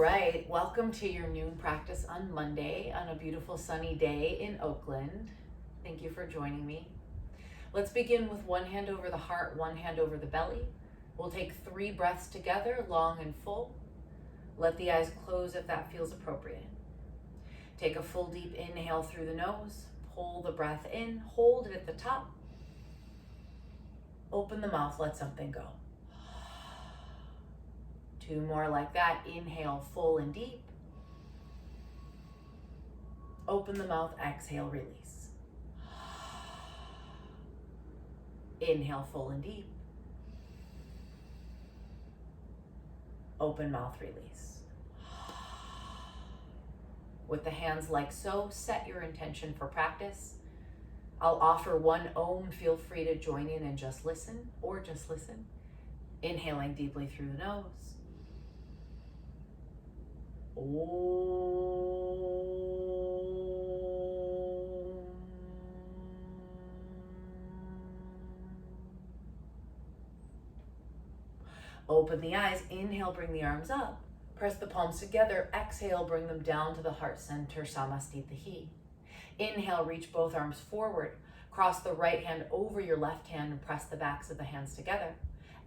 right, welcome to your noon practice on Monday on a beautiful sunny day in Oakland. Thank you for joining me. Let's begin with one hand over the heart, one hand over the belly. We'll take 3 breaths together, long and full. Let the eyes close if that feels appropriate. Take a full deep inhale through the nose. Pull the breath in, hold it at the top. Open the mouth, let something go. 2 more like that. Inhale, full and deep. Open the mouth, exhale, release. Inhale, full and deep. Open mouth, release. With the hands like so, set your intention for practice. I'll offer one Om. Feel free to join in and just listen, or just listen. Inhaling deeply through the nose. Om. Open the eyes. Inhale, bring the arms up. Press the palms together. Exhale, bring them down to the heart center, Samastitihi. Inhale, reach both arms forward. Cross the right hand over your left hand and press the backs of the hands together.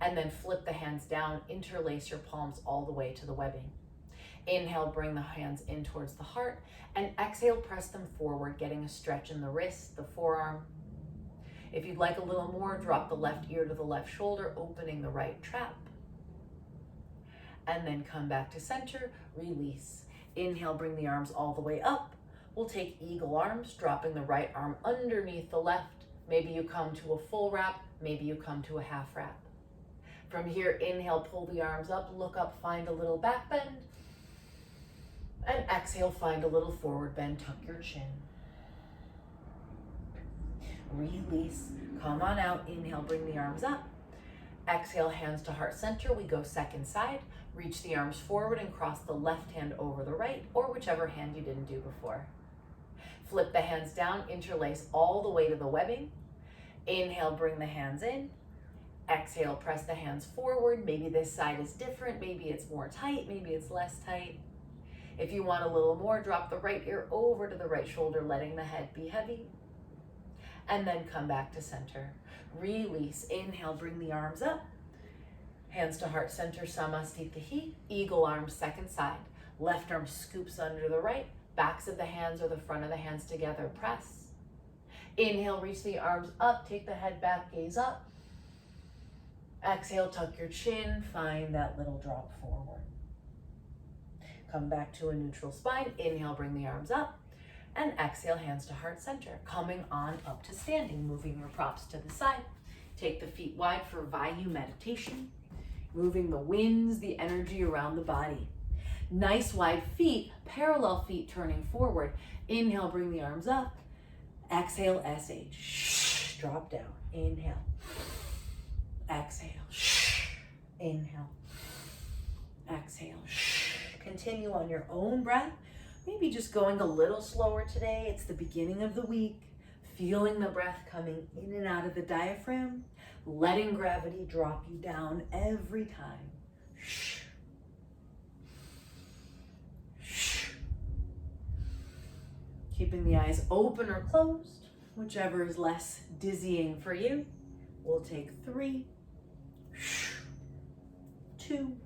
And then flip the hands down, interlace your palms all the way to the webbing. Inhale, bring the hands in towards the heart, and exhale, press them forward, getting a stretch in the wrist, the forearm. If you'd like a little more, drop the left ear to the left shoulder, opening the right trap. And then come back to center, release. Inhale, bring the arms all the way up. We'll take eagle arms, dropping the right arm underneath the left. Maybe you come to a full wrap, maybe you come to a half wrap. From here, inhale, pull the arms up, look up, find a little back bend. And exhale, find a little forward bend, tuck your chin. Release, come on out, inhale, bring the arms up. Exhale, hands to heart center, we go second side. Reach the arms forward and cross the left hand over the right, or whichever hand you didn't do before. Flip the hands down, interlace all the way to the webbing. Inhale, bring the hands in. Exhale, press the hands forward. Maybe this side is different, maybe it's more tight, maybe it's less tight. If you want a little more, drop the right ear over to the right shoulder, letting the head be heavy. And then come back to center. Release, inhale, bring the arms up. Hands to heart center, Samastitihi. Eagle arms, second side. Left arm scoops under the right. Backs of the hands or the front of the hands together, press. Inhale, reach the arms up, take the head back, gaze up. Exhale, tuck your chin, find that little drop forward. Come back to a neutral spine. Inhale, bring the arms up. And exhale, hands to heart center. Coming on up to standing, moving your props to the side. Take the feet wide for Vayu meditation. Moving the winds, the energy around the body. Nice wide feet, parallel feet turning forward. Inhale, bring the arms up. Exhale, SH. Drop down. Inhale. Exhale. Inhale. Exhale. Continue on your own breath. Maybe just going a little slower today. It's the beginning of the week. Feeling the breath coming in and out of the diaphragm. Letting gravity drop you down every time. Keeping the eyes open or closed, whichever is less dizzying for you. We'll take 3, 2,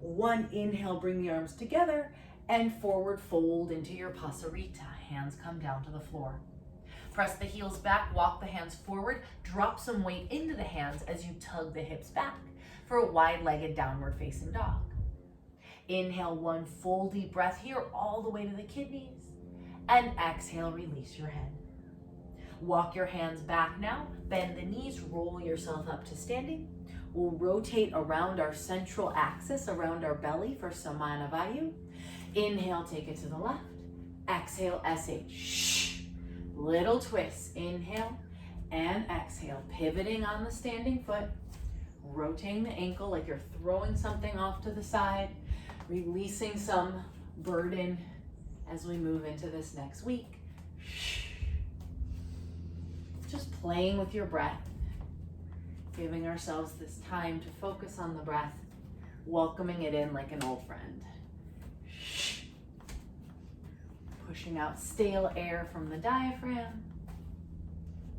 1. Inhale, bring the arms together and forward fold into your Pasarita. Hands come down to the floor. Press the heels back, walk the hands forward, drop some weight into the hands as you tug the hips back for a wide-legged downward facing dog. Inhale, 1 full deep breath here, all the way to the kidneys. And exhale, release your head. Walk your hands back now, bend the knees, roll yourself up to standing. We'll rotate around our central axis, around our belly for Samana Vayu. Inhale, take it to the left. Exhale, SH. Little twists. Inhale and exhale. Pivoting on the standing foot. Rotating the ankle like you're throwing something off to the side. Releasing some burden as we move into this next week. Just playing with your breath. Giving ourselves this time to focus on the breath, welcoming it in like an old friend. Pushing out stale air from the diaphragm.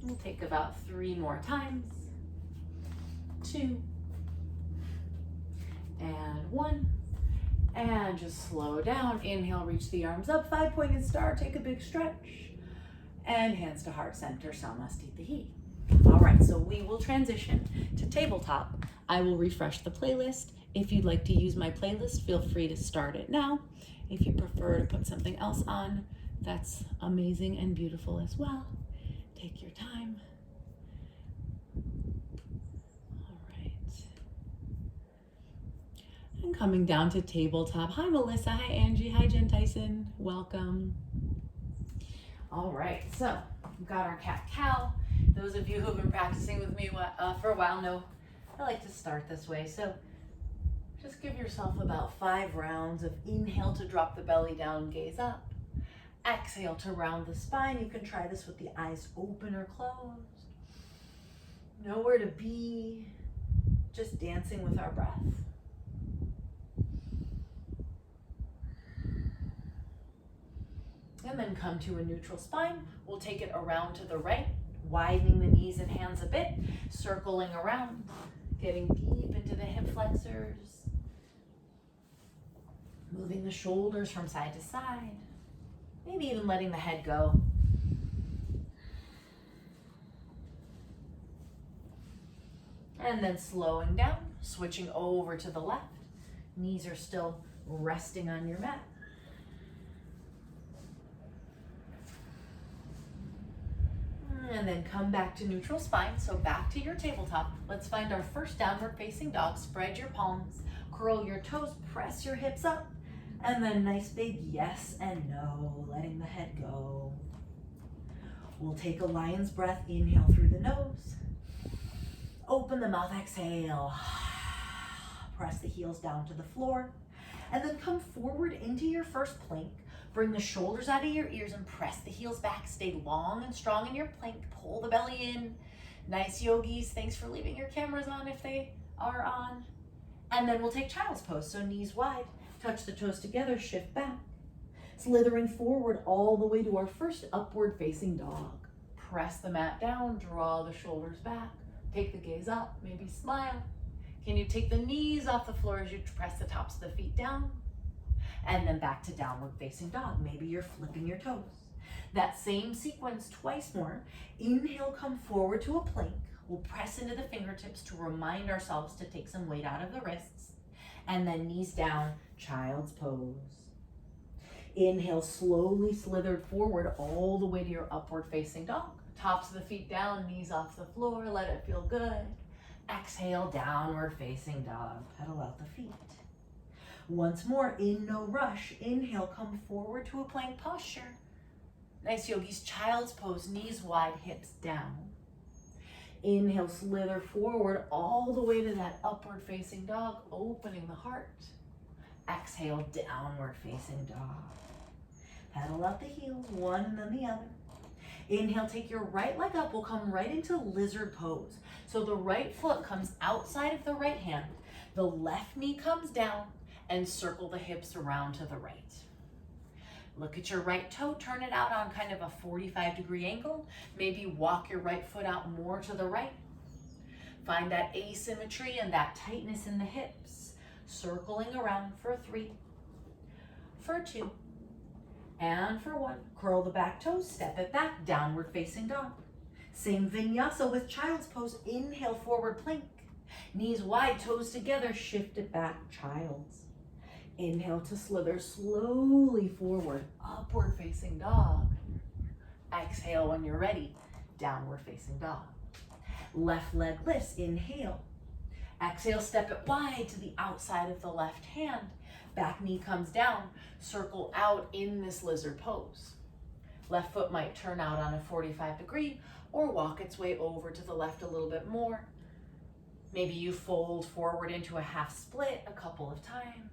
We'll take about 3 more times. 2 and 1. And just slow down. Inhale, reach the arms up, 5-pointed star, take a big stretch. And hands to heart center, Samastitihi. All right, so we will transition to tabletop. I will refresh the playlist. If you'd like to use my playlist, feel free to start it now. If you prefer to put something else on, that's amazing and beautiful as well. Take your time. All right. And coming down to tabletop. Hi, Melissa. Hi, Angie. Hi, Jen Tyson. Welcome. All right, so we've got our cat-cow. Those of you who have been practicing with me for a while know I like to start this way. So just give yourself about 5 rounds of inhale to drop the belly down, gaze up. Exhale to round the spine. You can try this with the eyes open or closed. Nowhere to be, just dancing with our breath. And then come to a neutral spine. We'll take it around to the right, widening the knees and hands a bit, circling around, getting deep into the hip flexors, moving the shoulders from side to side, maybe even letting the head go. And then slowing down, switching over to the left. Knees are still resting on your mat. And then come back to neutral spine, so back to your tabletop. Let's find our first downward facing dog. Spread your palms, curl your toes, press your hips up, and then nice big yes and no, letting the head go. We'll take a lion's breath. Inhale through the nose. Open the mouth, exhale. Press the heels down to the floor, and then come forward into your first plank. Bring the shoulders out of your ears and press the heels back. Stay long and strong in your plank. Pull the belly in. Nice, yogis. Thanks for leaving your cameras on if they are on. And then we'll take child's pose. So knees wide, touch the toes together, shift back. Slithering forward all the way to our first upward facing dog. Press the mat down, draw the shoulders back. Take the gaze up, maybe smile. Can you take the knees off the floor as you press the tops of the feet down? And then back to downward facing dog. Maybe you're flipping your toes. That same sequence twice more. Inhale, come forward to a plank. We'll press into the fingertips to remind ourselves to take some weight out of the wrists. And then knees down, child's pose. Inhale, slowly slithered forward all the way to your upward facing dog. Tops of the feet down, knees off the floor, let it feel good. Exhale, downward facing dog. Pedal out the feet. Once more, in no rush. Inhale, come forward to a plank posture. Nice, yogis, child's pose, knees wide, hips down. Inhale, slither forward all the way to that upward facing dog, opening the heart. Exhale, downward facing dog. Pedal out the heels, one and then the other. Inhale, take your right leg up. We'll come right into lizard pose. So the right foot comes outside of the right hand. The left knee comes down and circle the hips around to the right. Look at your right toe, turn it out on kind of a 45-degree angle. Maybe walk your right foot out more to the right. Find that asymmetry and that tightness in the hips. Circling around for 3, for 2, and for 1. Curl the back toes, step it back, downward facing dog. Same vinyasa with child's pose. Inhale, forward plank. Knees wide, toes together, shift it back, child's. Inhale to slither slowly forward, upward facing dog. Exhale when you're ready, downward facing dog. Left leg lifts, inhale. Exhale, step it wide to the outside of the left hand. Back knee comes down, circle out in this lizard pose. Left foot might turn out on a 45-degree or walk its way over to the left a little bit more. Maybe you fold forward into a half split a couple of times.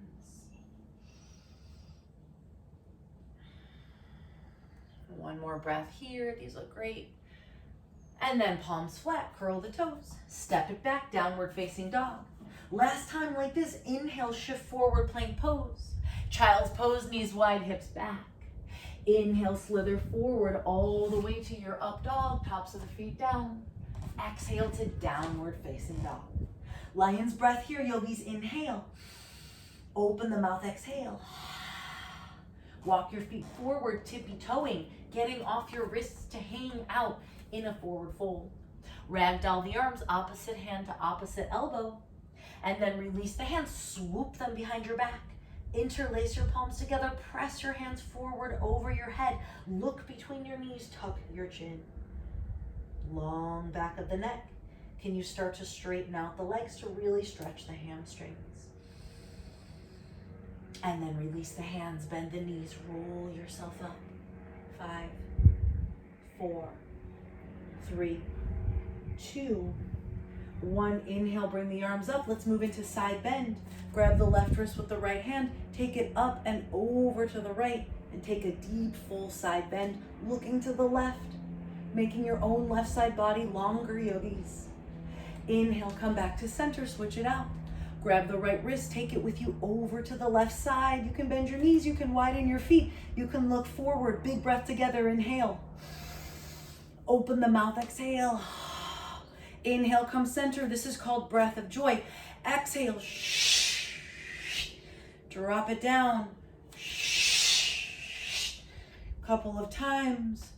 One more breath here. These look great. And then palms flat, curl the toes. Step it back, downward facing dog. Last time like this, inhale, shift forward, plank pose. Child's pose, knees wide, hips back. Inhale, slither forward all the way to your up dog, tops of the feet down. Exhale to downward facing dog. Lion's breath here, yogis. Inhale. Open the mouth, exhale. Walk your feet forward, tippy toeing, getting off your wrists to hang out in a forward fold. Ragdoll the arms, opposite hand to opposite elbow. And then release the hands, swoop them behind your back. Interlace your palms together, press your hands forward over your head. Look between your knees, tuck your chin. Long back of the neck. Can you start to straighten out the legs to really stretch the hamstrings? And then release the hands, bend the knees, roll yourself up. 5, 4, 3, 2, 1. Inhale, bring the arms up. Let's move into side bend. Grab the left wrist with the right hand, take it up and over to the right, and take a deep full side bend, looking to the left, making your own left side body longer, yogis. Inhale, come back to center, switch it out. Grab the right wrist, take it with you over to the left side. You can bend your knees, you can widen your feet, you can look forward. Big breath together, inhale. Open the mouth, exhale. Inhale, come center. This is called breath of joy. Exhale, drop it down. Couple of times.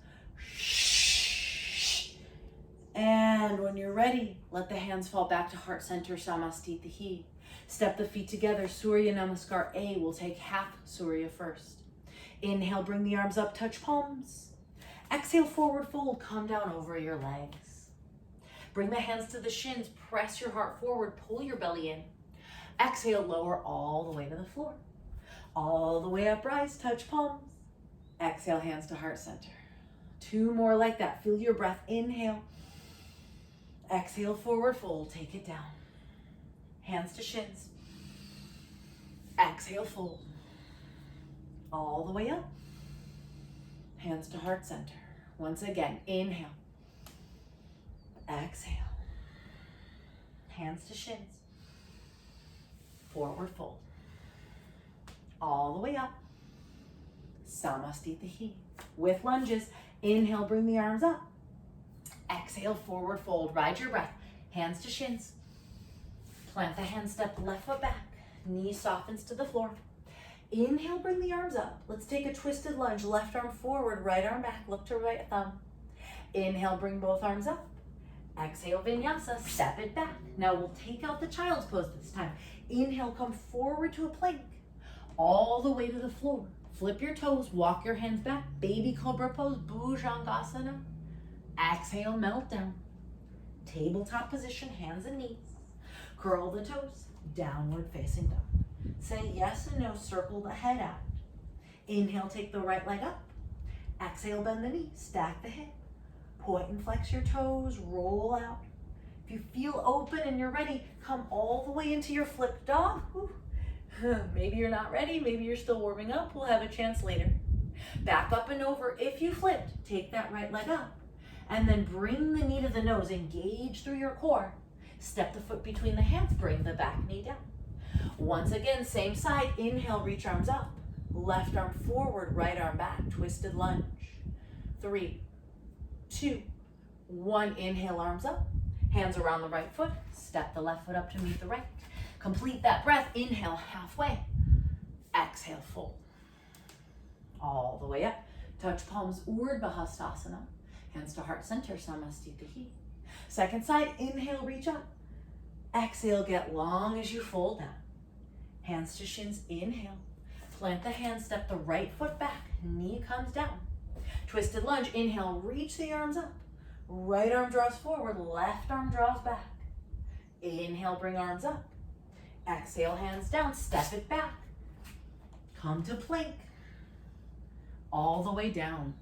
And when you're ready, let the hands fall back to heart center, Samastitihi. Step the feet together, Surya Namaskar A. We'll take half Surya first. Inhale, bring the arms up, touch palms. Exhale, forward fold, come down over your legs. Bring the hands to the shins, press your heart forward, pull your belly in. Exhale, lower all the way to the floor. All the way up, rise, touch palms. Exhale, hands to heart center. 2 more like that. Feel your breath. Inhale. Exhale, forward fold, take it down. Hands to shins. Exhale, fold. All the way up. Hands to heart center. Once again, inhale. Exhale. Hands to shins. Forward fold. All the way up. Samastitihi. With lunges, inhale, bring the arms up. Exhale, forward fold. Ride your breath. Hands to shins. Plant the hand, step the left foot back. Knee softens to the floor. Inhale, bring the arms up. Let's take a twisted lunge. Left arm forward, right arm back. Look to right thumb. Inhale, bring both arms up. Exhale, vinyasa. Step it back. Now we'll take out the child's pose this time. Inhale, come forward to a plank. All the way to the floor. Flip your toes. Walk your hands back. Baby cobra pose. Bhujangasana. Exhale, melt down. Tabletop position, hands and knees. Curl the toes, downward facing dog. Say yes and no, circle the head out. Inhale, take the right leg up. Exhale, bend the knee, stack the hip. Point and flex your toes, roll out. If you feel open and you're ready, come all the way into your flipped dog. Maybe you're not ready, maybe you're still warming up. We'll have a chance later. Back up and over. If you flipped, take that right leg up. And then bring the knee to the nose, engage through your core. Step the foot between the hands, bring the back knee down. Once again, same side, inhale, reach arms up. Left arm forward, right arm back, twisted lunge. 3, 2, 1, inhale, arms up. Hands around the right foot, step the left foot up to meet the right. Complete that breath, inhale, halfway. Exhale, fold. All the way up. Touch palms, Urdhva Hastasana. Hands to heart center, Samastitihi. Second side, inhale, reach up. Exhale, get long as you fold down. Hands to shins, inhale. Plant the hands, step the right foot back. Knee comes down. Twisted lunge, inhale, reach the arms up. Right arm draws forward, left arm draws back. Inhale, bring arms up. Exhale, hands down, step it back. Come to plank. All the way down.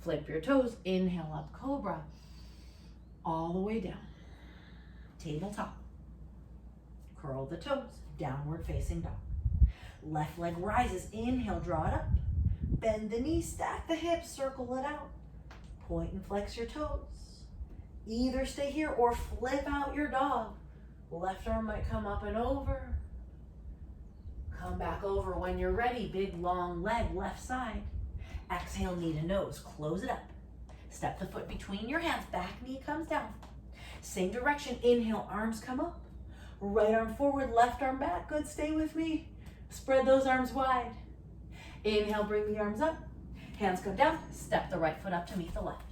Flip your toes, inhale up, cobra. All the way down. Tabletop. Curl the toes, downward facing dog. Left leg rises, inhale, draw it up. Bend the knee, stack the hips, circle it out. Point and flex your toes. Either stay here or flip out your dog. Left arm might come up and over. Come back over when you're ready. Big long leg, left side. Exhale, knee to nose. Close it up. Step the foot between your hands. Back knee comes down. Same direction. Inhale, arms come up. Right arm forward, left arm back. Good, stay with me. Spread those arms wide. Inhale, bring the arms up. Hands come down. Step the right foot up to meet the left.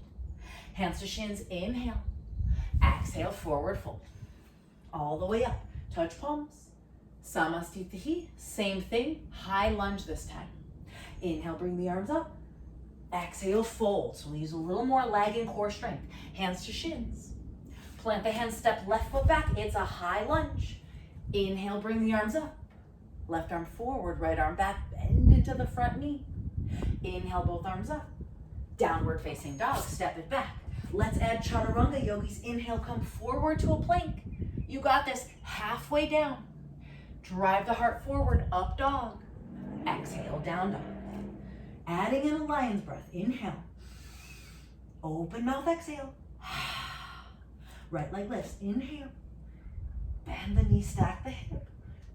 Hands to shins. Inhale. Exhale, forward fold. All the way up. Touch palms. Samastitihi. Same thing. High lunge this time. Inhale, bring the arms up. Exhale, fold. So we'll use a little more leg and core strength. Hands to shins. Plant the hands, step left foot back. It's a high lunge. Inhale, bring the arms up. Left arm forward, right arm back. Bend into the front knee. Inhale, both arms up. Downward facing dog. Step it back. Let's add chaturanga, yogis. Inhale, come forward to a plank. You got this. Halfway down. Drive the heart forward. Up dog. Exhale, down dog. Adding in a lion's breath. Inhale. Open mouth, exhale. Right leg lifts. Inhale. Bend the knee, stack the hip.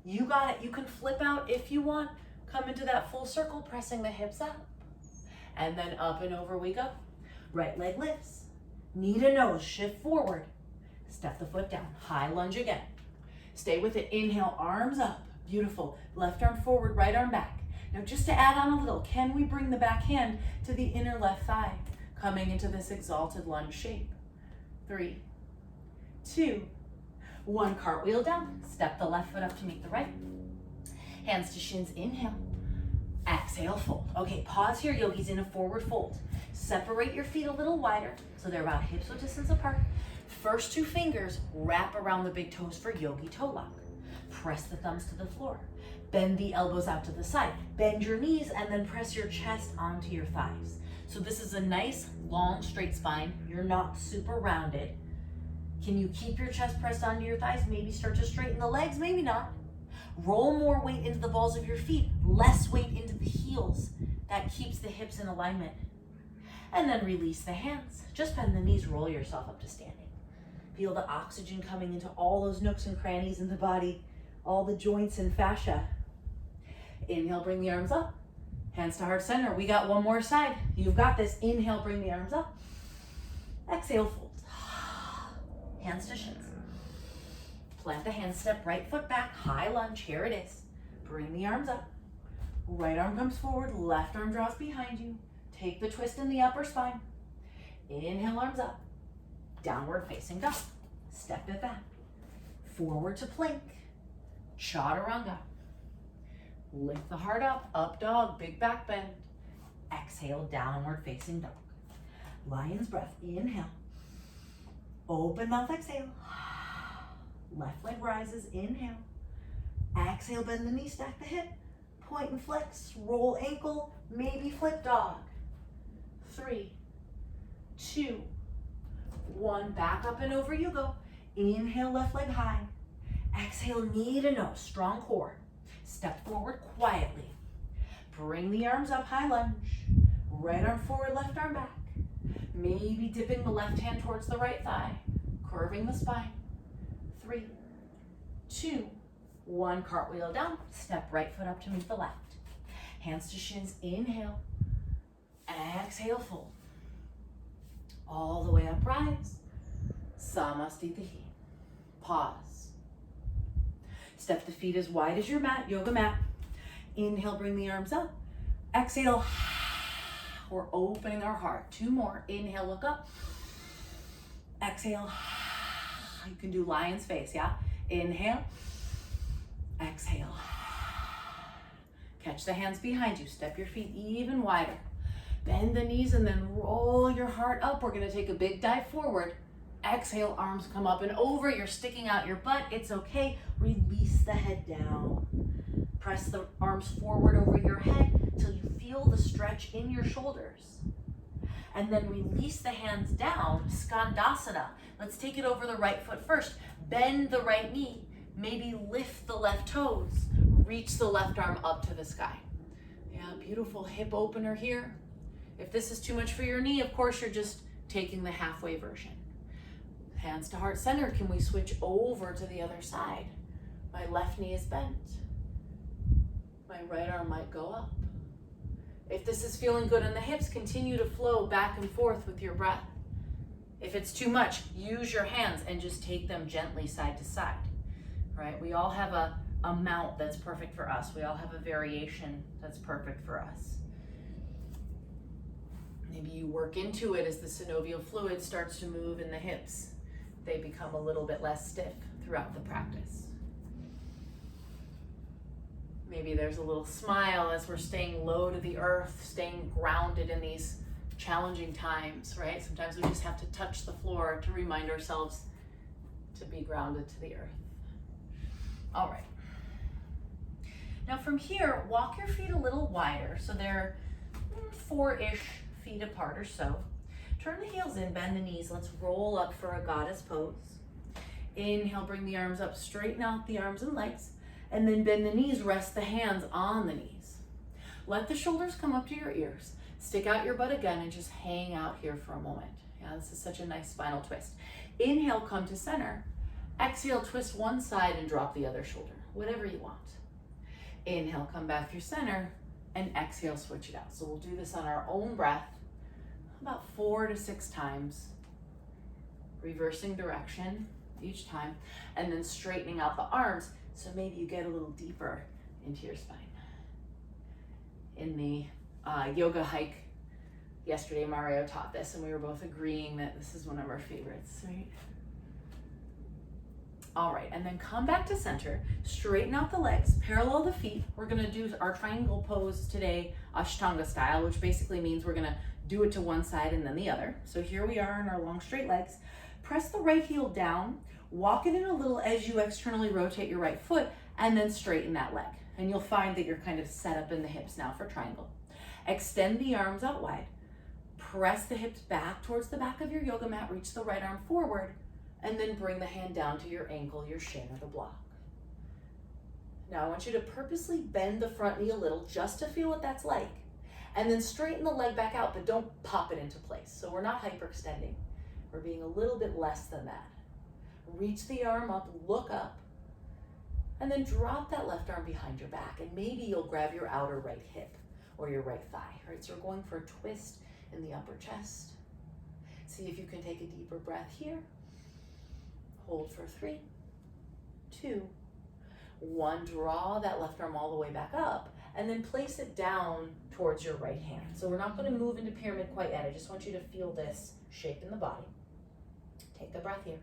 You got it. You can flip out if you want. Come into that full circle, pressing the hips up. And then up and over we go. Right leg lifts. Knee to nose, shift forward. Step the foot down. High lunge again. Stay with it. Inhale, arms up. Beautiful. Left arm forward, right arm back. Now just to add on a little, can we bring the back hand to the inner left thigh? Coming into this exalted lunge shape. 3, 2, 1. Cartwheel down. Step the left foot up to meet the right. Hands to shins. Inhale. Exhale, fold. Okay, pause here, yogis, in a forward fold. Separate your feet a little wider so they're about hips width distance apart. First 2 fingers wrap around the big toes for yogi toe lock. Press the thumbs to the floor. Bend the elbows out to the side. Bend your knees and then press your chest onto your thighs. So this is a nice, long, straight spine. You're not super rounded. Can you keep your chest pressed onto your thighs? Maybe start to straighten the legs, maybe not. Roll more weight into the balls of your feet, less weight into the heels. That keeps the hips in alignment. And then release the hands. Just bend the knees, roll yourself up to standing. Feel the oxygen coming into all those nooks and crannies in the body, all the joints and fascia. Inhale, bring the arms up. Hands to heart center. We got one more side. You've got this. Inhale, bring the arms up. Exhale, fold. Hands to shins. Plant the hands, step right foot back, high lunge. Here it is. Bring the arms up. Right arm comes forward, left arm draws behind you. Take the twist in the upper spine. Inhale, arms up. Downward facing dog. Step it back. Forward to plank. Chaturanga. Lift the heart up dog, big back bend. Exhale, downward facing dog. Lion's breath, inhale. Open mouth, exhale. Left leg rises, inhale. Exhale, bend the knee, stack the hip. Point and flex, roll ankle, maybe flip dog. 3, 2, 1, back up and over you go. Inhale, left leg high. Exhale, knee to nose, strong core. Step forward quietly. Bring the arms up, high lunge. Right arm forward, left arm back. Maybe dipping the left hand towards the right thigh. Curving the spine. 3, 2, 1, cartwheel down. Step right foot up to meet the left. Hands to shins, inhale. Exhale, fold. All the way up, rise. Samastitihi. Pause. Step the feet as wide as your mat, yoga mat. Inhale, bring the arms up. Exhale, we're opening our heart. 2 more. Inhale, look up. Exhale. You can do lion's face, yeah? Inhale. Exhale. Catch the hands behind you. Step your feet even wider. Bend the knees and then roll your heart up. We're gonna take a big dive forward. Exhale, arms come up and over. You're sticking out your butt. It's okay. Release the head down. Press the arms forward over your head till you feel the stretch in your shoulders. And then release the hands down, Skandasana. Let's take it over the right foot first. Bend the right knee. Maybe lift the left toes. Reach the left arm up to the sky. Yeah, beautiful hip opener here. If this is too much for your knee, of course, you're just taking the halfway version. Hands to heart center. Can we switch over to the other side? My left knee is bent. My right arm might go up. If this is feeling good in the hips, continue to flow back and forth with your breath. If it's too much, use your hands and just take them gently side to side, right? We all have a amount that's perfect for us. We all have a variation that's perfect for us. Maybe you work into it as the synovial fluid starts to move in the hips. They become a little bit less stiff throughout the practice. Maybe there's a little smile as we're staying low to the earth, staying grounded in these challenging times, right? Sometimes we just have to touch the floor to remind ourselves to be grounded to the earth. All right. Now from here, walk your feet a little wider, so they're 4-ish feet apart or so. Turn the heels in, bend the knees. Let's roll up for a goddess pose. Inhale, bring the arms up, straighten out the arms and legs, and then bend the knees, rest the hands on the knees. Let the shoulders come up to your ears. Stick out your butt again and just hang out here for a moment. Yeah, this is such a nice spinal twist. Inhale, come to center. Exhale, twist one side and drop the other shoulder, whatever you want. Inhale, come back through center, and exhale, switch it out. So we'll do this on our own breath, about 4 to 6 times, reversing direction each time, and then straightening out the arms, so maybe you get a little deeper into your spine. In the yoga hike yesterday, Mario taught this, and we were both agreeing that this is one of our favorites, right? All right, and then come back to center, straighten out the legs, parallel the feet. We're gonna do our triangle pose today, Ashtanga style, which basically means we're gonna do it to one side and then the other. So here we are in our long straight legs. Press the right heel down, walk it in a little as you externally rotate your right foot, and then straighten that leg. And you'll find that you're kind of set up in the hips now for triangle. Extend the arms out wide, press the hips back towards the back of your yoga mat, reach the right arm forward, and then bring the hand down to your ankle, your shin, or the block. Now I want you to purposely bend the front knee a little just to feel what that's like. And then straighten the leg back out, but don't pop it into place. So we're not hyperextending. We're being a little bit less than that. Reach the arm up, look up, and then drop that left arm behind your back. And maybe you'll grab your outer right hip or your right thigh, right? So we're going for a twist in the upper chest. See if you can take a deeper breath here. Hold for 3, 2, 1. Draw that left arm all the way back up and then place it down towards your right hand. So we're not going to move into pyramid quite yet. I just want you to feel this shape in the body. Take a breath here.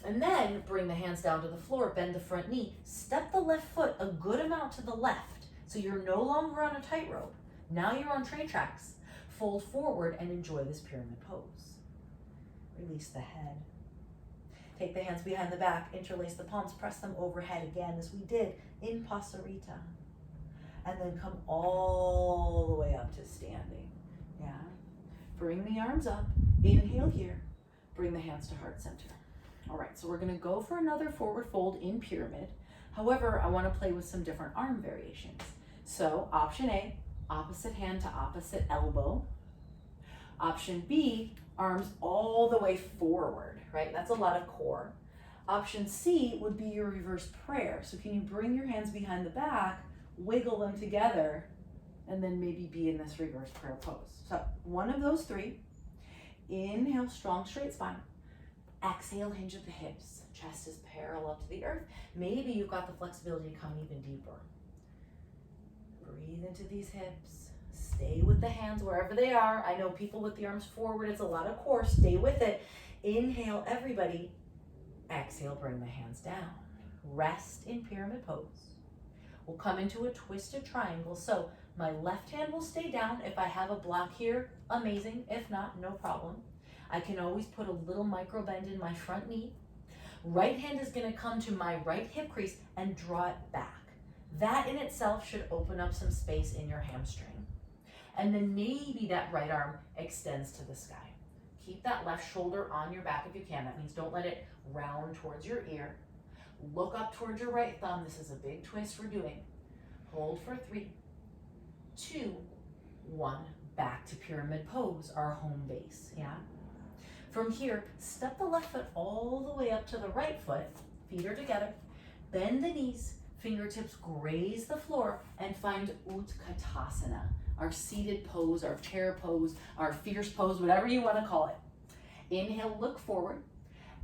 And then bring the hands down to the floor, bend the front knee, step the left foot a good amount to the left. So you're no longer on a tightrope. Now you're on train tracks. Fold forward and enjoy this pyramid pose. Release the head. Take the hands behind the back, interlace the palms, press them overhead again as we did in Pasarita. And then come all the way up to standing. Yeah. Bring the arms up, inhale here, bring the hands to heart center. All right, so we're gonna go for another forward fold in pyramid. However, I wanna play with some different arm variations. So option A, opposite hand to opposite elbow. Option B, arms all the way forward, right? That's a lot of core. Option C would be your reverse prayer. So can you bring your hands behind the back, wiggle them together, and then maybe be in this reverse prayer pose. So one of those 3. Inhale, strong straight spine. Exhale, hinge at the hips. Chest is parallel to the earth. Maybe you've got the flexibility to come even deeper. Breathe into these hips. Stay with the hands wherever they are. I know people with the arms forward, it's a lot of core. Stay with it. Inhale, everybody. Exhale, bring the hands down. Rest in pyramid pose. We'll come into a twisted triangle. So my left hand will stay down. If I have a block here, amazing. If not, no problem. I can always put a little micro bend in my front knee. Right hand is going to come to my right hip crease and draw it back. That in itself should open up some space in your hamstring. And then maybe that right arm extends to the sky. Keep that left shoulder on your back if you can. That means don't let it round towards your ear. Look up towards your right thumb. This is a big twist we're doing. Hold for 3, 2, 1. Back to pyramid pose, our home base, yeah? From here, step the left foot all the way up to the right foot. Feet are together. Bend the knees, fingertips graze the floor, and find Utkatasana, our seated pose, our chair pose, our fierce pose, whatever you want to call it. Inhale, look forward.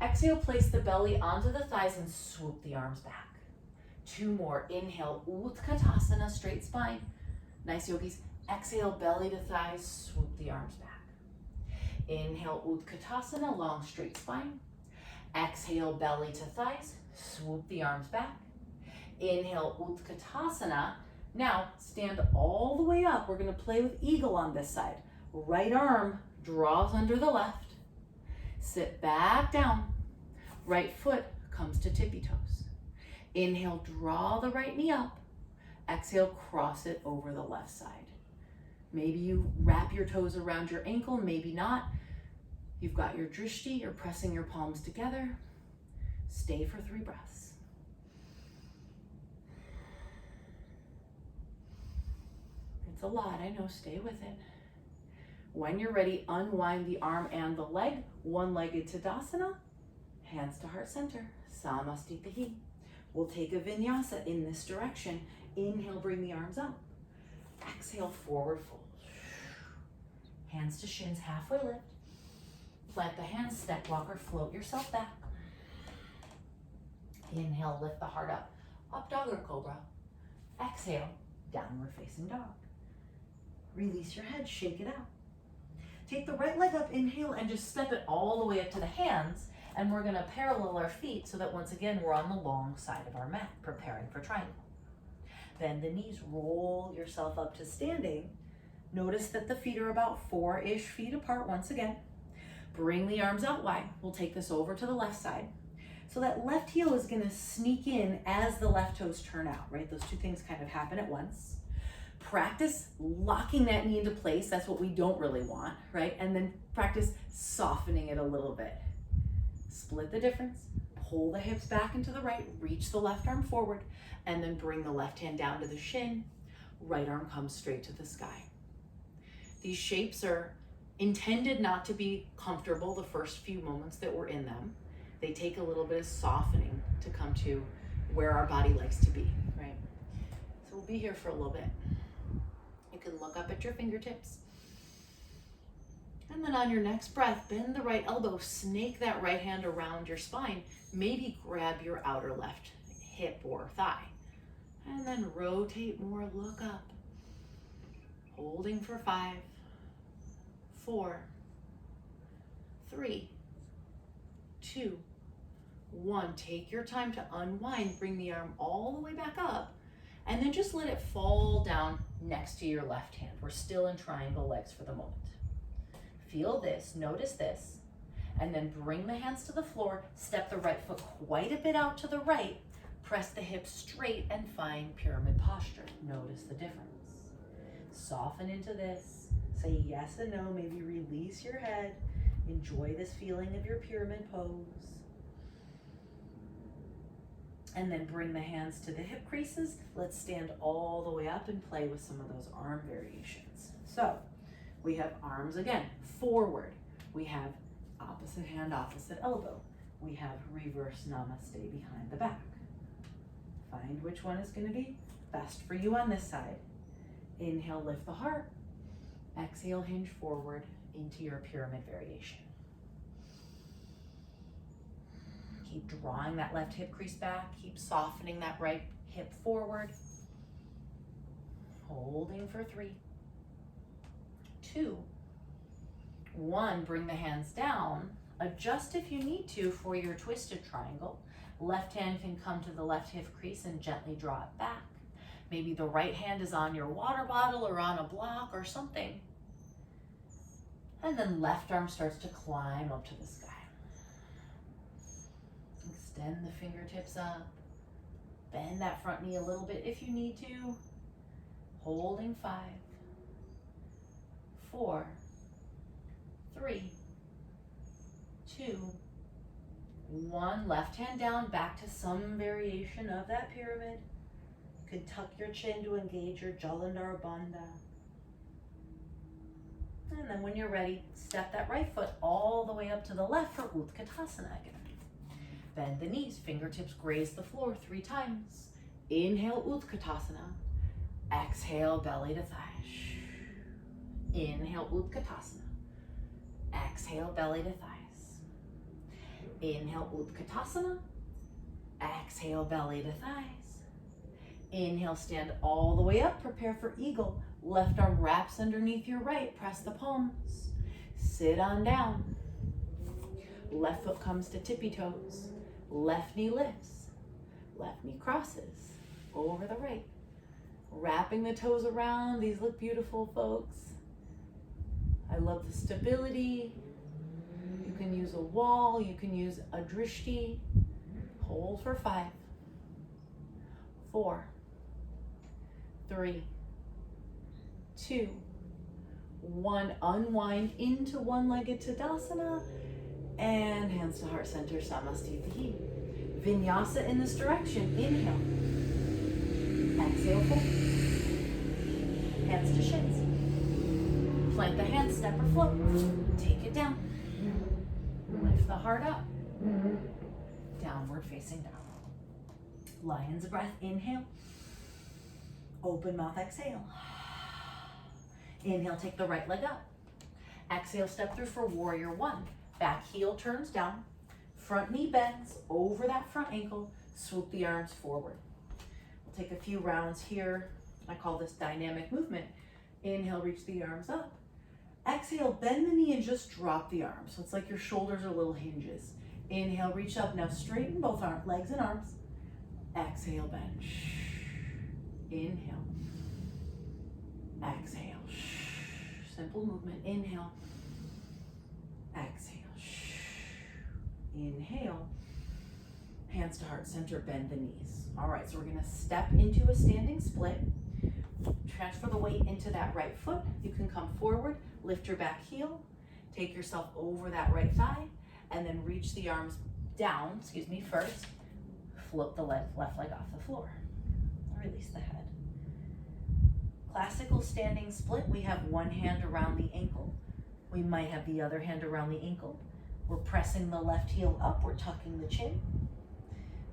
Exhale, place the belly onto the thighs and swoop the arms back. 2 more. Inhale, Utkatasana, straight spine. Nice, yogis. Exhale, belly to thighs, swoop the arms back. Inhale, Utkatasana, long straight spine. Exhale, belly to thighs, swoop the arms back. Inhale, Utkatasana. Now, stand all the way up. We're gonna play with eagle on this side. Right arm draws under the left. Sit back down. Right foot comes to tippy toes. Inhale, draw the right knee up. Exhale, cross it over the left side. Maybe you wrap your toes around your ankle, maybe not. You've got your drishti, you're pressing your palms together. Stay for 3 breaths. It's a lot, I know, stay with it. When you're ready, unwind the arm and the leg, one-legged Tadasana, hands to heart center, Samastitihi. We'll take a vinyasa in this direction. Inhale, bring the arms up. Exhale, forward fold. Hands to shins, halfway lift. Plant the hands, step walker, float yourself back. Inhale, lift the heart up. Up dog or cobra. Exhale, downward facing dog. Release your head, shake it out. Take the right leg up, inhale, and just step it all the way up to the hands. And we're gonna parallel our feet so that once again, we're on the long side of our mat, preparing for triangle. Bend the knees, roll yourself up to standing. Notice that the feet are about 4-ish feet apart once again. Bring the arms out wide. We'll take this over to the left side. So that left heel is gonna sneak in as the left toes turn out, right? Those 2 things kind of happen at once. Practice locking that knee into place. That's what we don't really want, right? And then practice softening it a little bit. Split the difference. Pull the hips back into the right, reach the left arm forward, and then bring the left hand down to the shin. Right arm comes straight to the sky. These shapes are intended not to be comfortable the first few moments that we're in them. They take a little bit of softening to come to where our body likes to be, right? So we'll be here for a little bit. You can look up at your fingertips. And then on your next breath, bend the right elbow, snake that right hand around your spine. Maybe grab your outer left hip or thigh. And then rotate more, look up. Holding for 5, 4, 3, 2, 1. Take your time to unwind, bring the arm all the way back up, and then just let it fall down next to your left hand. We're still in triangle legs for the moment. Feel this, notice this, and then bring the hands to the floor, step the right foot quite a bit out to the right, press the hips straight and find pyramid posture. Notice the difference. Soften into this, say yes and no, maybe release your head, enjoy this feeling of your pyramid pose. And then bring the hands to the hip creases. Let's stand all the way up and play with some of those arm variations. So, we have arms again, forward. We have opposite hand, opposite elbow. We have reverse namaste behind the back. Find which one is going to be best for you on this side. Inhale, lift the heart. Exhale, hinge forward into your pyramid variation. Keep drawing that left hip crease back. Keep softening that right hip forward. Holding for 3, 2, 1. Bring the hands down. Adjust if you need to for your twisted triangle. Left hand can come to the left hip crease and gently draw it back. Maybe the right hand is on your water bottle or on a block or something. And then left arm starts to climb up to the sky. Extend the fingertips up. Bend that front knee a little bit if you need to. Holding 5, 4, 3, 2, 1. Left hand down, back to some variation of that pyramid. You could tuck your chin to engage your Jalandhara Bandha. And then when you're ready, step that right foot all the way up to the left for Utkatasana again. Bend the knees, fingertips graze the floor 3 times. Inhale, Utkatasana. Exhale, belly to thighs. Inhale, Utkatasana. Exhale, belly to thighs. Inhale, Utkatasana. Exhale, belly to thighs. Inhale, stand all the way up, prepare for eagle. Left arm wraps underneath your right, press the palms. Sit on down. Left foot comes to tippy toes. Left knee lifts. Left knee crosses over the right. Wrapping the toes around. These look beautiful, folks. I love the stability. You can use a wall. You can use a drishti. Hold for 5, 4, 3, 2, 1. Unwind into one-legged Tadasana and hands to heart center, Samastitihi. Vinyasa in this direction. Inhale. Exhale, fold. Hands to shins. Plant the hands, step or float. Take it down. Lift the heart up. Downward facing dog. Lion's breath, inhale. Open mouth, exhale. Inhale, take the right leg up. Exhale, step through for warrior 1. Back heel turns down. Front knee bends over that front ankle. Swoop the arms forward. We'll take a few rounds here. I call this dynamic movement. Inhale, reach the arms up. Exhale, bend the knee and just drop the arms. So it's like your shoulders are little hinges. Inhale, reach up. Now straighten both legs and arms. Exhale, bend. Inhale. Exhale. Simple movement. Inhale. Exhale. Inhale. Hands to heart center, bend the knees. All right, so we're gonna step into a standing split. Transfer the weight into that right foot. You can come forward, lift your back heel, take yourself over that right thigh, and then reach the arms down, first. Float the left leg off the floor. Release the head. Classical standing split, we have one hand around the ankle. We might have the other hand around the ankle. We're pressing the left heel up, we're tucking the chin.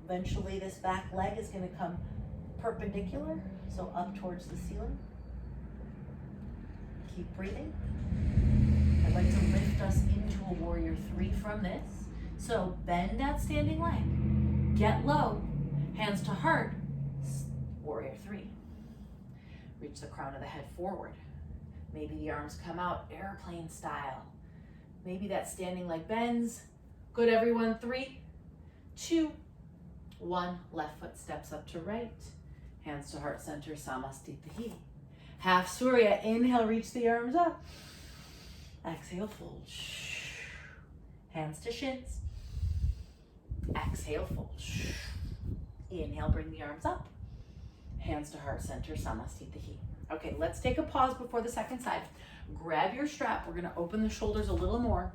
Eventually this back leg is gonna come perpendicular, so up towards the ceiling. Keep breathing. I'd like to lift us into a warrior 3 from this. So bend that standing leg, get low, hands to heart, warrior 3. Reach the crown of the head forward. Maybe the arms come out airplane style. Maybe that standing leg bends. Good, everyone. 3, 2, 1. Left foot steps up to right. Hands to heart center, Samastitihi. Half Surya. Inhale, reach the arms up. Exhale, fold. Hands to shins. Exhale, fold. Inhale, bring the arms up. Hands to heart center, Samastitihi. Okay, let's take a pause before the second side. Grab your strap. We're gonna open the shoulders a little more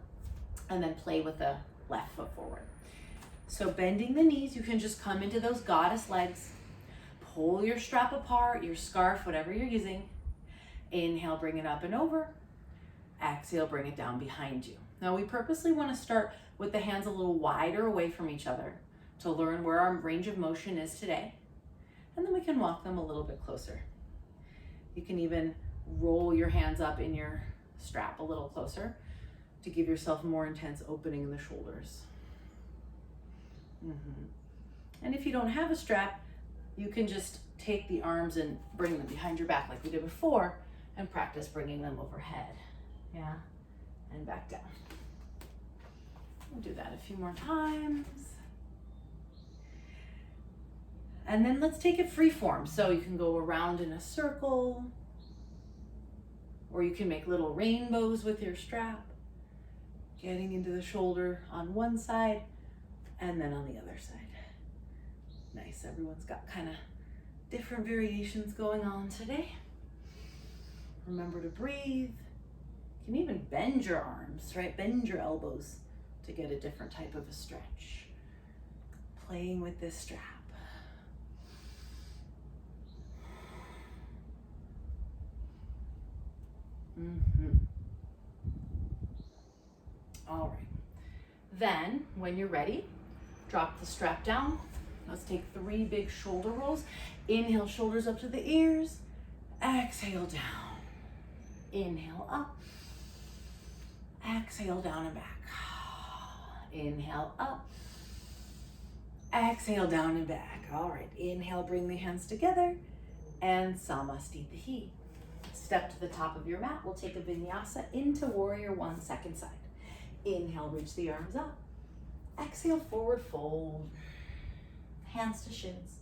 and then play with the left foot forward. So bending the knees, you can just come into those goddess legs. Pull your strap apart, your scarf, whatever you're using. Inhale, bring it up and over. Exhale, bring it down behind you. Now we purposely wanna start with the hands a little wider away from each other to learn where our range of motion is today. And then we can walk them a little bit closer. You can even roll your hands up in your strap a little closer to give yourself more intense opening in the shoulders. And if you don't have a strap, you can just take the arms and bring them behind your back like we did before and practice bringing them overhead. Yeah, and back down. We'll do that a few more times. And then let's take it free form. So you can go around in a circle, or you can make little rainbows with your strap, getting into the shoulder on one side and then on the other side. Nice, everyone's got kind of different variations going on today. Remember to breathe. You can even bend your arms, right? Bend your elbows to get a different type of a stretch. Playing with this strap. All right. Then, when you're ready, drop the strap down. Let's take 3 big shoulder rolls. Inhale, shoulders up to the ears. Exhale, down. Inhale, up. Exhale, down and back. Inhale, up. Exhale, down and back. All right, inhale, bring the hands together and Samastitihi. Step to the top of your mat. We'll take a vinyasa into warrior 1, second side. Inhale, reach the arms up. Exhale, forward fold. Hands to shins.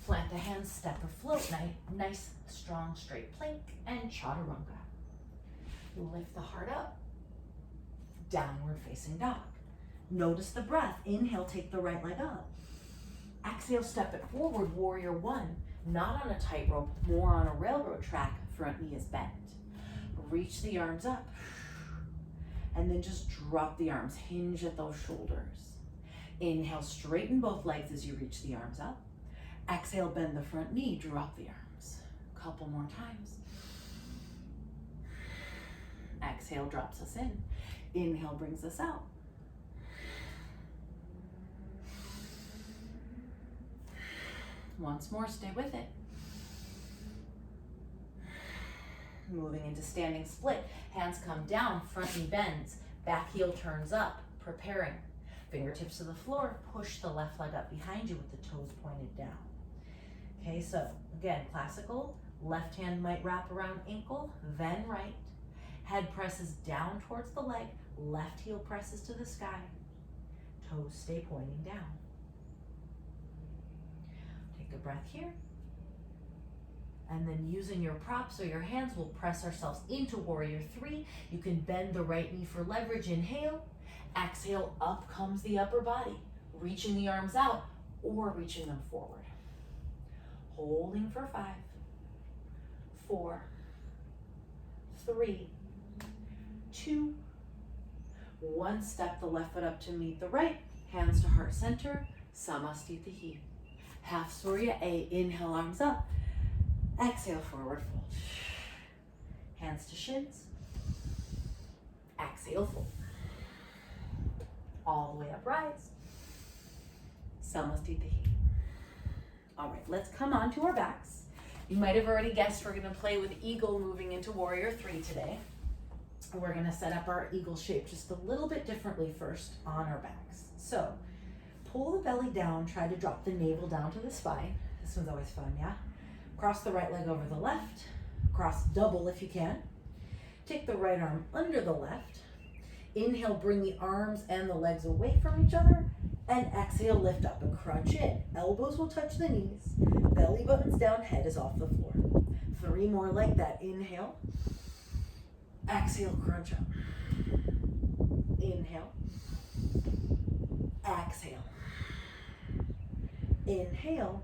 Plant the hands, step or float. Nice, strong, straight plank and chaturanga. Lift the heart up. Downward facing dog. Notice the breath. Inhale, take the right leg up. Exhale, step it forward, warrior 1. Not on a tightrope, more on a railroad track. Front knee is bent. Reach the arms up. And then just drop the arms. Hinge at those shoulders. Inhale, straighten both legs as you reach the arms up. Exhale, bend the front knee, drop the arms. Couple more times. Exhale, drops us in. Inhale, brings us out. Once more, stay with it. Moving into standing split. Hands come down, front knee bends, back heel turns up, preparing. Fingertips to the floor, push the left leg up behind you with the toes pointed down. Okay, so again, classical. Left hand might wrap around ankle, then right. Head presses down towards the leg, left heel presses to the sky. Toes stay pointing down. Take a breath here. And then using your props or your hands, we'll press ourselves into warrior 3. You can bend the right knee for leverage. Inhale. Exhale, up comes the upper body. Reaching the arms out or reaching them forward. Holding for 5, 4, 3, 2, 1. Step the left foot up to meet the right. Hands to heart center. Samastitihi. Half Surya A. Inhale, arms up. Exhale, forward fold. Hands to shins. Exhale, fold. All the way up, rise. Samastitihi. All right, let's come on to our backs. You might have already guessed we're gonna play with eagle moving into warrior 3 today. We're gonna set up our eagle shape just a little bit differently first on our backs. So, pull the belly down, try to drop the navel down to the spine. This one's always fun, yeah? Cross the right leg over the left. Cross double if you can. Take the right arm under the left. Inhale, bring the arms and the legs away from each other. And exhale, lift up and crunch in. Elbows will touch the knees. Belly button's down, head is off the floor. 3 more like that. Inhale. Exhale, crunch up. Inhale. Exhale. Inhale.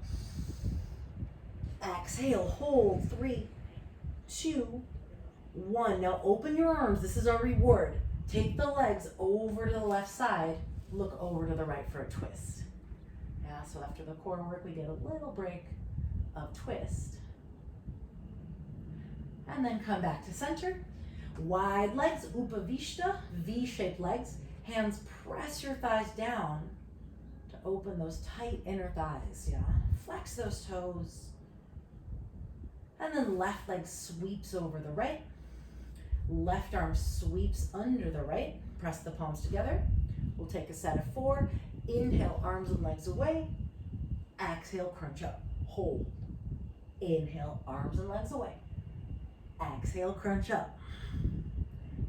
Exhale, hold. 3, 2, 1. Now open your arms. This is our reward. Take the legs over to the left side. Look over to the right for a twist. Yeah, so after the core work, we get a little break of twist. And then come back to center. Wide legs, Upavishta, V-shaped legs. Hands press your thighs down to open those tight inner thighs, yeah? Flex those toes. And then left leg sweeps over the right. Left arm sweeps under the right. Press the palms together. We'll take a set of 4. Inhale, arms and legs away. Exhale, crunch up. Hold. Inhale, arms and legs away. Exhale, crunch up.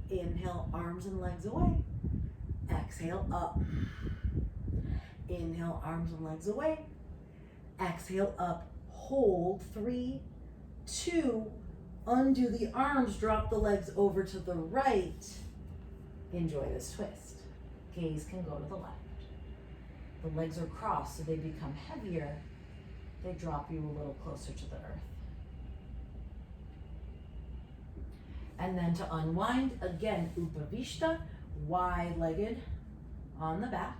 Inhale, arms and legs away. Exhale, up. Inhale, arms and legs away. Exhale, up. Hold. 3, 2, undo the arms, drop the legs over to the right. Enjoy this twist. Gaze can go to the left. The legs are crossed, so they become heavier. They drop you a little closer to the earth. And then to unwind, again, Upavishta, wide-legged on the back.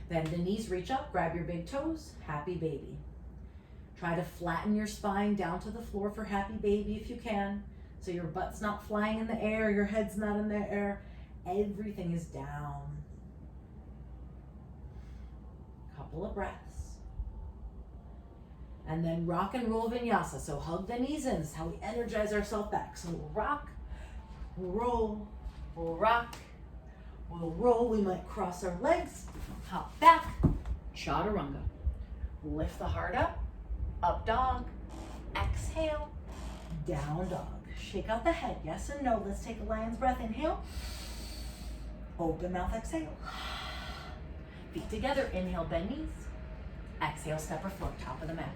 Bend the knees, reach up, grab your big toes, happy baby. Try to flatten your spine down to the floor for happy baby if you can. So your butt's not flying in the air, your head's not in the air. Everything is down. Couple of breaths. And then rock and roll vinyasa. So hug the knees in. This is how we energize ourselves back. So we'll rock, we'll roll, we'll rock, we'll roll. We might cross our legs, hop back, chaturanga. Lift the heart up dog, exhale, down dog. Shake out the head, yes and no. Let's take a lion's breath, inhale. Open mouth, exhale. Feet together, inhale, bend knees. Exhale, step or float, top of the mat.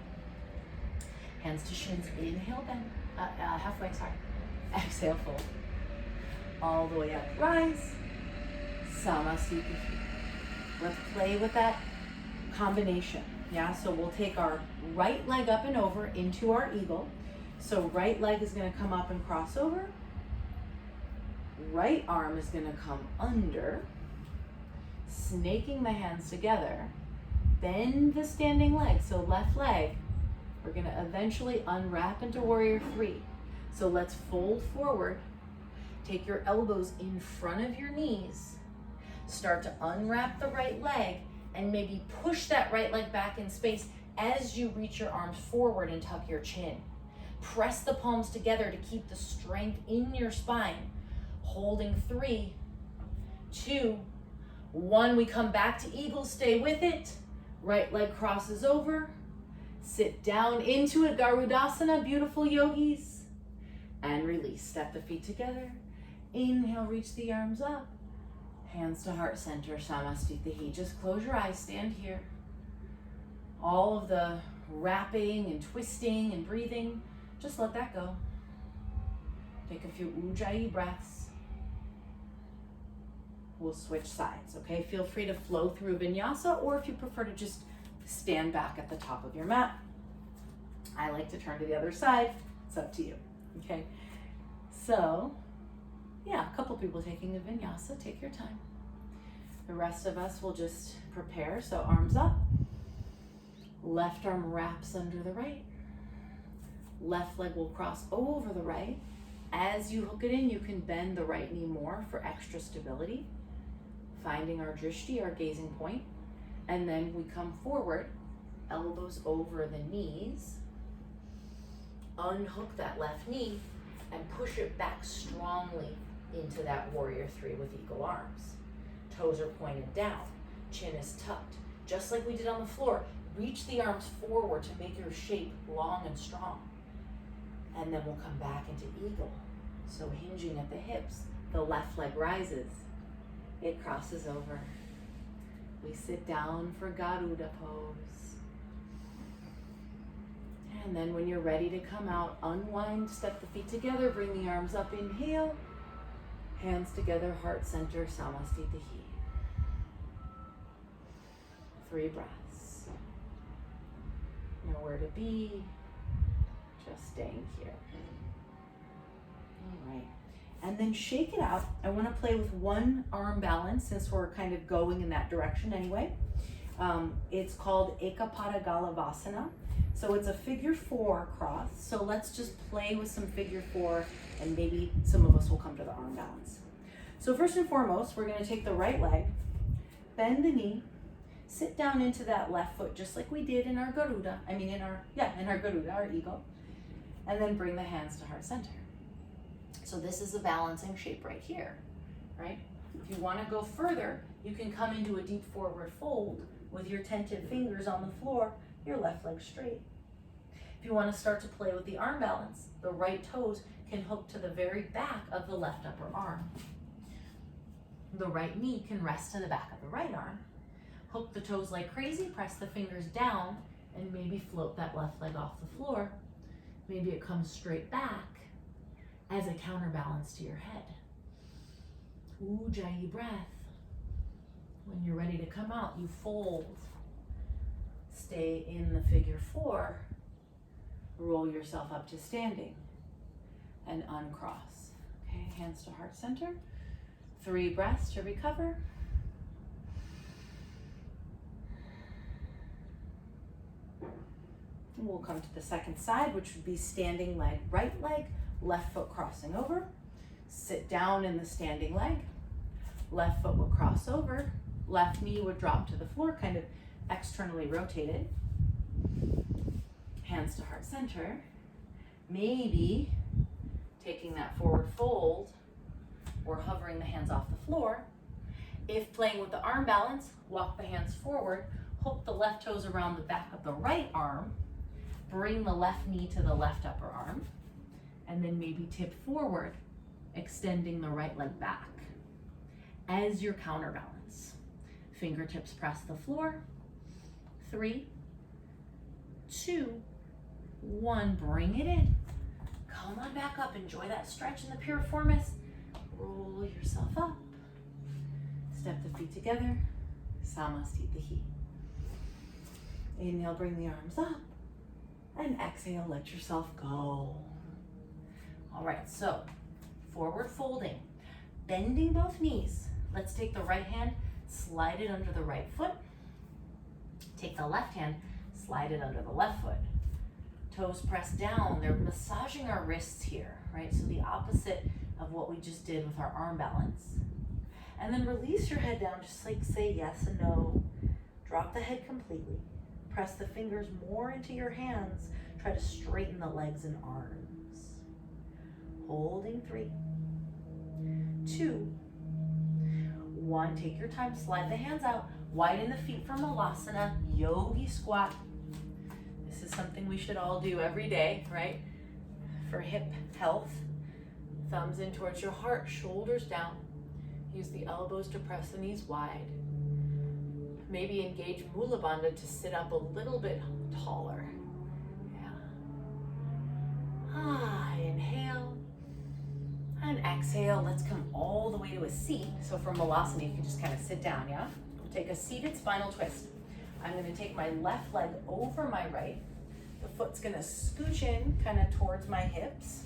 Hands to shins, inhale, bend, halfway, sorry. Exhale, fold. All the way up, rise. Samasthiti. Let's play with that combination. Yeah, so we'll take our right leg up and over into our eagle. So right leg is gonna come up and cross over. Right arm is gonna come under, snaking the hands together. Bend the standing leg, so left leg. We're gonna eventually unwrap into warrior three. So let's fold forward. Take your elbows in front of your knees. Start to unwrap the right leg and maybe push that right leg back in space as you reach your arms forward and tuck your chin. Press the palms together to keep the strength in your spine. Holding 3, 2, 1. We come back to eagle, stay with it. Right leg crosses over. Sit down into it, Garudasana, beautiful yogis. And release, step the feet together. Inhale, reach the arms up. Hands to heart center, Samasthiti. Just close your eyes, stand here. All of the wrapping and twisting and breathing, just let that go. Take a few Ujjayi breaths. We'll switch sides, okay? Feel free to flow through vinyasa, or if you prefer to just stand back at the top of your mat. I like to turn to the other side. It's up to you, okay? So, yeah, a couple people taking a vinyasa. Take your time. The rest of us will just prepare. So arms up. Left arm wraps under the right. Left leg will cross over the right. As you hook it in, you can bend the right knee more for extra stability. Finding our drishti, our gazing point. And then we come forward, elbows over the knees. Unhook that left knee and push it back strongly into that warrior three with eagle arms. Toes are pointed down, chin is tucked. Just like we did on the floor, reach the arms forward to make your shape long and strong. And then we'll come back into eagle. So hinging at the hips, the left leg rises. It crosses over. We sit down for Garuda pose. And then when you're ready to come out, unwind, step the feet together, bring the arms up, inhale. Hands together, heart center, Samasthiti. 3 breaths. Nowhere to be, just staying here. All right. And then shake it out. I want to play with one arm balance since we're kind of going in that direction anyway. It's called Ekapada Galavasana. So it's a figure 4 cross. So let's just play with some figure 4 and maybe some of us will come to the arm balance. So first and foremost, we're going to take the right leg, bend the knee, sit down into that left foot just like we did in our Garuda. In our Garuda, our eagle. And then bring the hands to heart center. So this is a balancing shape right here, right? If you want to go further, you can come into a deep forward fold with your tented fingers on the floor, your left leg straight. If you want to start to play with the arm balance, the right toes can hook to the very back of the left upper arm. The right knee can rest to the back of the right arm. Hook the toes like crazy, press the fingers down, and maybe float that left leg off the floor. Maybe it comes straight back as a counterbalance to your head. Ujjayi breath. When you're ready to come out, you fold. Stay in the figure 4. Roll yourself up to standing and uncross. Okay, hands to heart center. 3 breaths to recover. We'll come to the second side, which would be standing leg, right leg Left foot crossing over. Sit down in the standing leg. Left foot would cross over. Left knee would drop to the floor, kind of externally rotated. Hands to heart center. Maybe taking that forward fold or hovering the hands off the floor. If playing with the arm balance, walk the hands forward, hook the left toes around the back of the right arm, bring the left knee to the left upper arm, and then maybe tip forward, extending the right leg back as your counterbalance. Fingertips press the floor. 3, 2, 1, bring it in. Come on back up, enjoy that stretch in the piriformis. Roll yourself up. Step the feet together, Samasthiti. Inhale, bring the arms up, and exhale, let yourself go. All right, so forward folding, bending both knees. Let's take the right hand, slide it under the right foot. Take the left hand, slide it under the left foot. Toes pressed down, they're massaging our wrists here, right? So the opposite of what we just did with our arm balance. And then release your head down, just like say yes and no. Drop the head completely. Press the fingers more into your hands. Try to straighten the legs and arms. Holding 3, 2, 1. Take your time, slide the hands out. Widen the feet for Malasana, yogi squat. This is something we should all do every day, right? For hip health. Thumbs in towards your heart, shoulders down. Use the elbows to press the knees wide. Maybe engage Mula Bandha to sit up a little bit taller. Yeah. Inhale. And exhale. Let's come all the way to a seat. So for Malasana, you can just kind of sit down, yeah? We'll take a seated spinal twist. I'm going to take my left leg over my right. The foot's going to scooch in kind of towards my hips.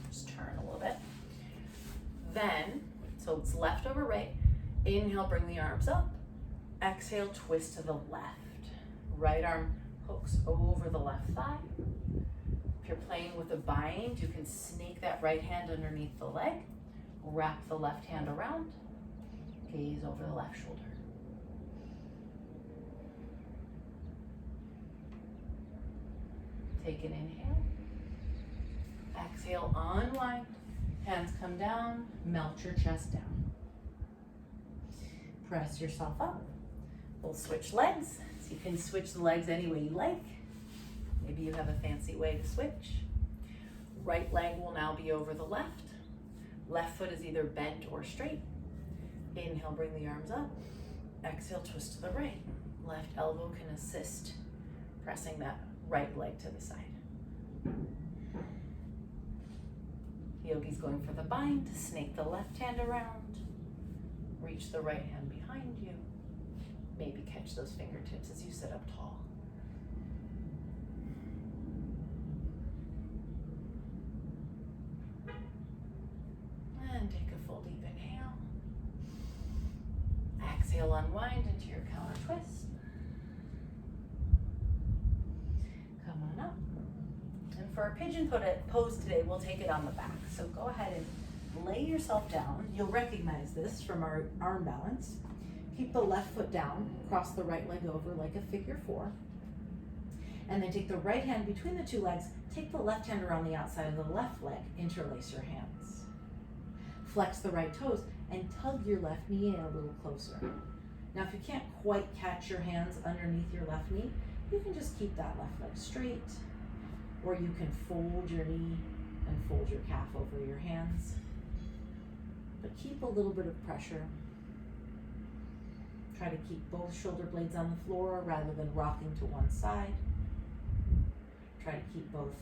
Just turn a little bit. Then, so it's left over right. Inhale, bring the arms up. Exhale, twist to the left. Right arm hooks over the left thigh. If you're playing with a bind, you can snake that right hand underneath the leg. Wrap the left hand around. Gaze over the left shoulder. Take an inhale. Exhale, unwind. Hands come down, melt your chest down. Press yourself up. We'll switch legs. So you can switch the legs any way you like. Maybe you have a fancy way to switch. Right leg will now be over the left. Left foot is either bent or straight. Inhale, bring the arms up. Exhale, twist to the right. Left elbow can assist pressing that right leg to the side. Yogi's going for the bind to snake the left hand around. Reach the right hand behind you. Maybe catch those fingertips as you sit up tall. And take a full deep inhale. Exhale, unwind into your counter twist. Come on up. And for our pigeon pose today, we'll take it on the back. So go ahead and lay yourself down. You'll recognize this from our arm balance. Keep the left foot down, cross the right leg over like a figure 4. And then take the right hand between the two legs, take the left hand around the outside of the left leg, interlace your hands. Flex the right toes and tug your left knee in a little closer. Now if you can't quite catch your hands underneath your left knee, you can just keep that left leg straight, or you can fold your knee and fold your calf over your hands. But keep a little bit of pressure. Try to keep both shoulder blades on the floor rather than rocking to one side. Try to keep both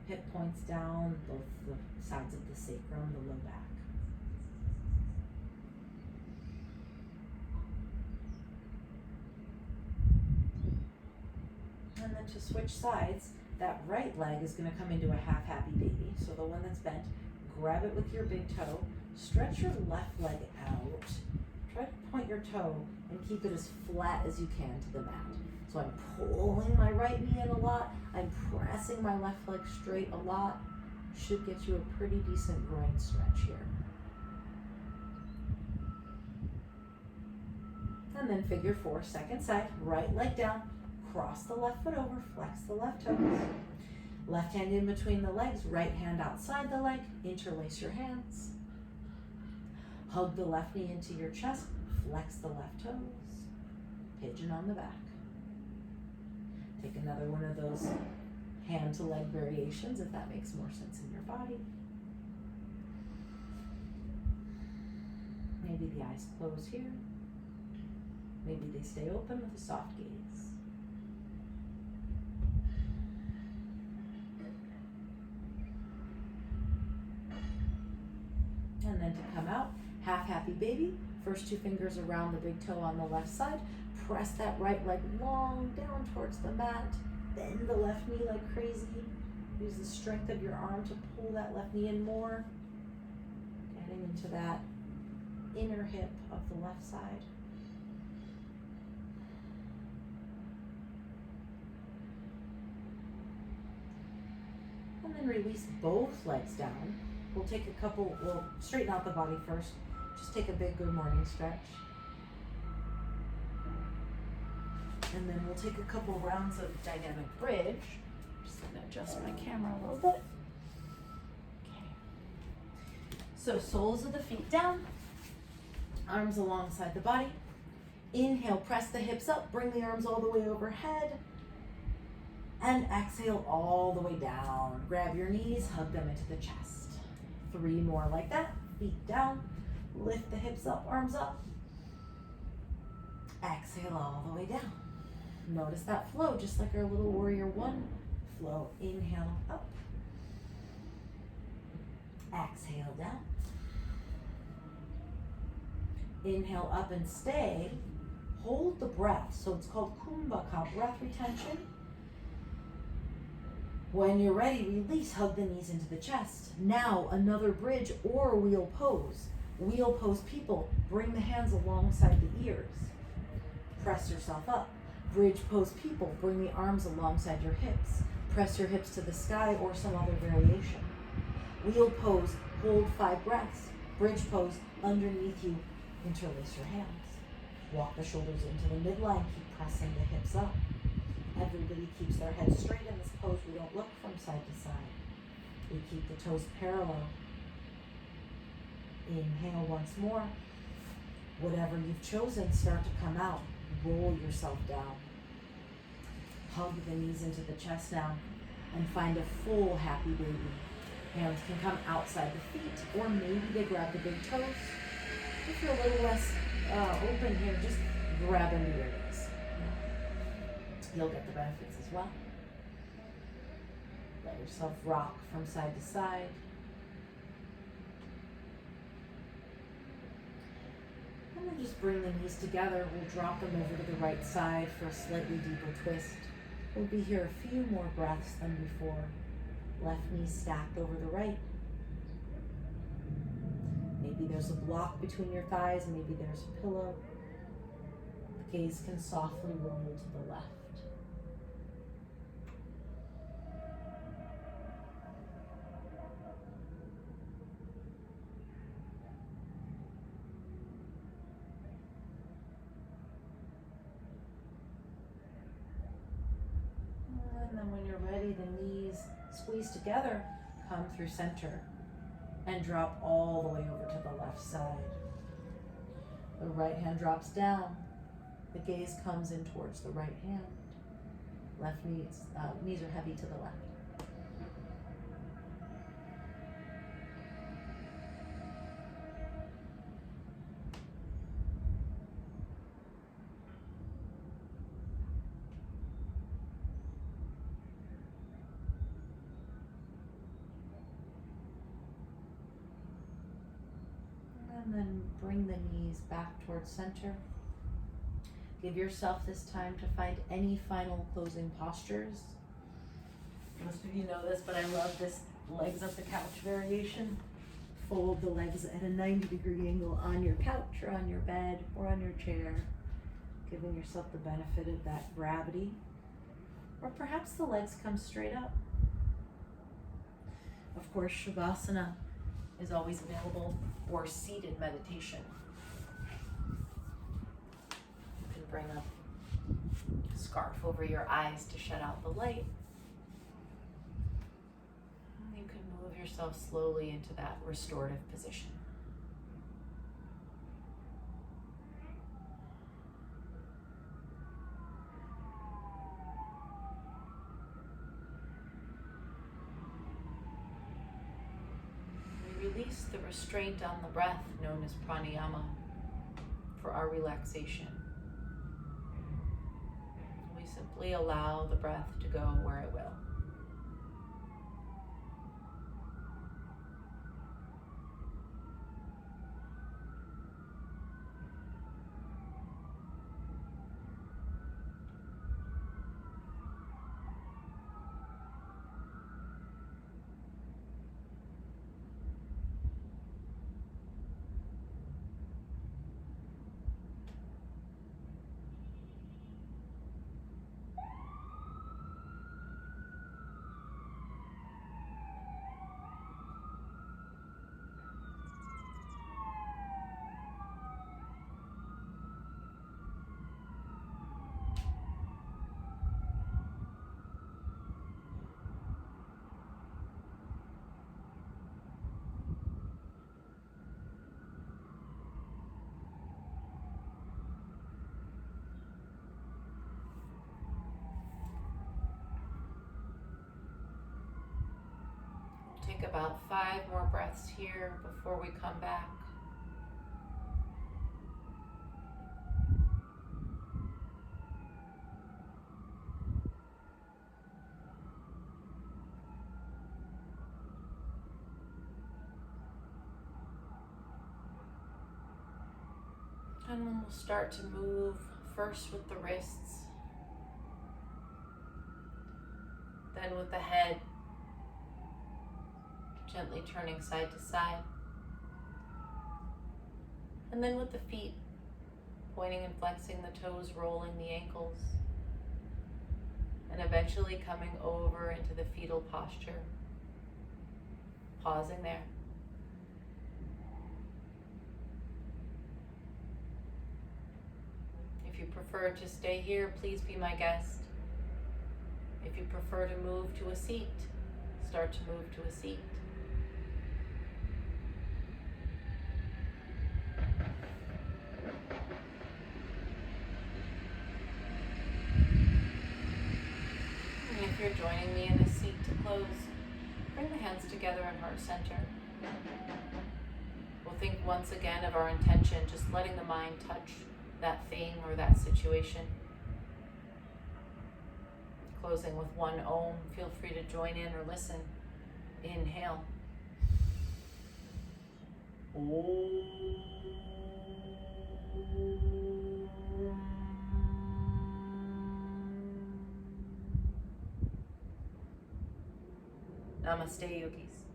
hip points down, both the sides of the sacrum, the low back. And then to switch sides, that right leg is going to come into a half happy baby. So the one that's bent, grab it with your big toe, stretch your left leg out. Try to point your toe and keep it as flat as you can to the mat. So I'm pulling my right knee in a lot. I'm pressing my left leg straight a lot. Should get you a pretty decent groin stretch here. And then figure 4, second side, right leg down, cross the left foot over, flex the left toes. Left hand in between the legs, right hand outside the leg, interlace your hands. Hug the left knee into your chest, flex the left toes, pigeon on the back. Take another one of those hand to leg variations if that makes more sense in your body. Maybe the eyes close here. Maybe they stay open with a soft gaze. And then to come out, half happy baby. First 2 fingers around the big toe on the left side. Press that right leg long down towards the mat. Bend the left knee like crazy. Use the strength of your arm to pull that left knee in more. Getting into that inner hip of the left side. And then release both legs down. We'll straighten out the body first. Just take a big good morning stretch. And then we'll take a couple rounds of dynamic bridge. Just gonna adjust my camera a little bit. Okay. So soles of the feet down, arms alongside the body. Inhale, press the hips up, bring the arms all the way overhead. And exhale all the way down. Grab your knees, hug them into the chest. 3 more like that, feet down. Lift the hips up, arms up. Exhale all the way down. Notice that flow, just like our little warrior 1 flow. Inhale up. Exhale down. Inhale up and stay. Hold the breath. So it's called Kumbhaka, breath retention. When you're ready, release, hug the knees into the chest. Now another bridge or wheel pose. Wheel pose people, bring the hands alongside the ears. Press yourself up. Bridge pose people, bring the arms alongside your hips. Press your hips to the sky or some other variation. Wheel pose, hold 5 breaths. Bridge pose, underneath you, interlace your hands. Walk the shoulders into the midline, keep pressing the hips up. Everybody keeps their head straight in this pose. We don't look from side to side. We keep the toes parallel. Inhale once more. Whatever you've chosen, start to come out. Roll yourself down. Hug the knees into the chest now and find a full happy baby. Hands can come outside the feet or maybe they grab the big toes. If you're a little less open here, just grab into your knees. You'll get the benefits as well. Let yourself rock from side to side. And then just bring the knees together. We'll drop them over to the right side for a slightly deeper twist. We'll be here a few more breaths than before. Left knee stacked over the right. Maybe there's a block between your thighs, maybe there's a pillow. The gaze can softly roll to the left. And then when you're ready, the knees squeeze together, come through center, and drop all the way over to the left side. The right hand drops down. The gaze comes in towards the right hand. Left knees are heavy to the left. And then bring the knees back towards center. Give yourself this time to find any final closing postures. Most of you know this, but I love this legs up the couch variation. Fold the legs at a 90-degree angle on your couch or on your bed or on your chair, giving yourself the benefit of that gravity. Or perhaps the legs come straight up. Of course, Shavasana is always available, or seated meditation. You can bring a scarf over your eyes to shut out the light. And you can move yourself slowly into that restorative position. Release the restraint on the breath, known as pranayama, for our relaxation. We simply allow the breath to go where it will. Take about 5 more breaths here before we come back. And then we'll start to move first with the wrists, then with the head, gently turning side to side, and then with the feet, pointing and flexing the toes, rolling the ankles, and eventually coming over into the fetal posture, pausing there. If you prefer to stay here, please be my guest. If you prefer to move to a seat, start to move to a seat. And if you're joining me in a seat to close, bring the hands together in heart center. We'll think once again of our intention, just letting the mind touch that thing or that situation. Closing with one Om. Feel free to join in or listen. Inhale. Om. Namaste, yogis.